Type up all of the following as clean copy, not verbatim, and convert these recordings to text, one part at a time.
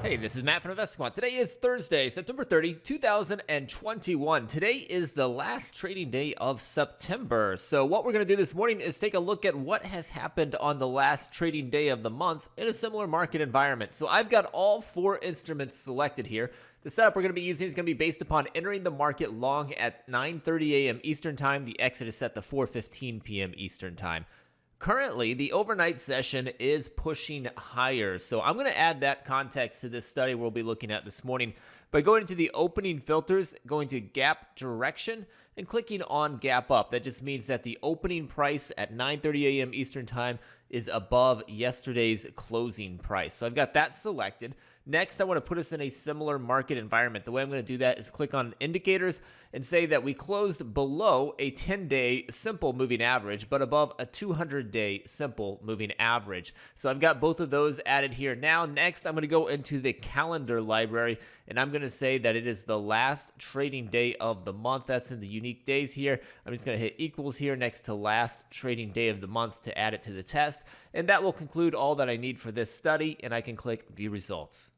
Hey, this is Matt from InvestiQuant. Today is Thursday, September 30, 2021. Today is the last trading day of September. So what we're going to do this morning is take a look at what has happened on the last trading day of the month in a similar market environment. So I've got all four instruments selected here. The setup we're going to be using is going to be based upon entering the market long at 9:30 a.m. Eastern Time. The exit is set to 4:15 p.m. Eastern Time. Currently, the overnight session is pushing higher, so I'm going to add that context to this study we'll be looking at this morning by going into the opening filters, going to gap direction, and clicking on gap up. That just means that the opening price at 9:30 a.m. Eastern Time is above yesterday's closing price. So I've got that selected. Next, I want to put us in a similar market environment. The way I'm going to do that is click on indicators and say that we closed below a 10-day simple moving average, but above a 200-day simple moving average. So I've got both of those added here now. Next, I'm going to go into the calendar library, and I'm going to say that it is the last trading day of the month. That's in the unique days here. I'm just going to hit equals here next to last trading day of the month to add it to the test. And that will conclude all that I need for this study, and I can click view results.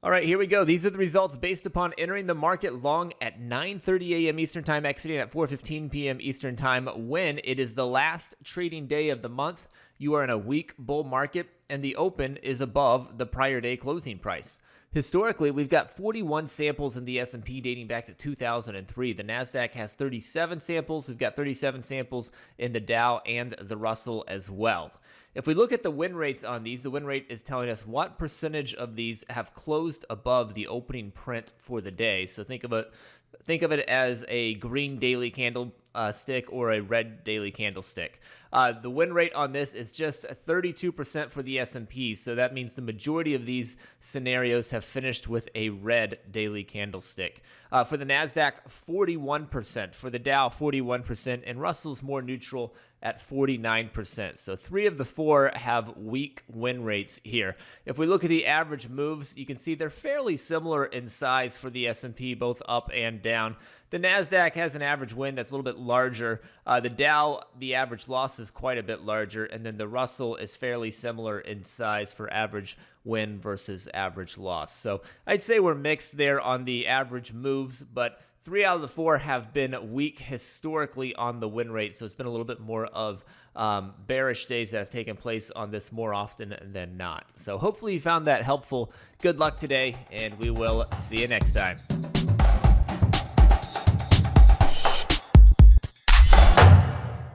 All right, here we go. These are the results based upon entering the market long at 9:30 a.m. Eastern Time, exiting at 4:15 p.m. Eastern Time. When it is the last trading day of the month, you are in a weak bull market, and the open is above the prior day closing price. Historically, we've got 41 samples in the S&P dating back to 2003. The NASDAQ has 37 samples. We've got 37 samples in the Dow and the Russell as well. If we look at the win rates on these, the win rate is telling us what percentage of these have closed above the opening print for the day. So think of it as a green daily candle stick or a red daily candlestick. The win rate on this is just 32% for the S&P, so that means the majority of these scenarios have finished with a red daily candlestick. For the NASDAQ, 41%. For the Dow, 41%. And Russell's more neutral at 49%. So 3 of the 4 have weak win rates here. If we look at the average moves, you can see they're fairly similar in size for the S&P, both up and down. The NASDAQ has an average win that's a little bit larger. The Dow, the average loss is quite a bit larger. And then the Russell is fairly similar in size for average win versus average loss. So I'd say we're mixed there on the average moves, but 3 out of the 4 have been weak historically on the win rate. So it's been a little bit more of bearish days that have taken place on this more often than not. So hopefully you found that helpful. Good luck today, and we will see you next time.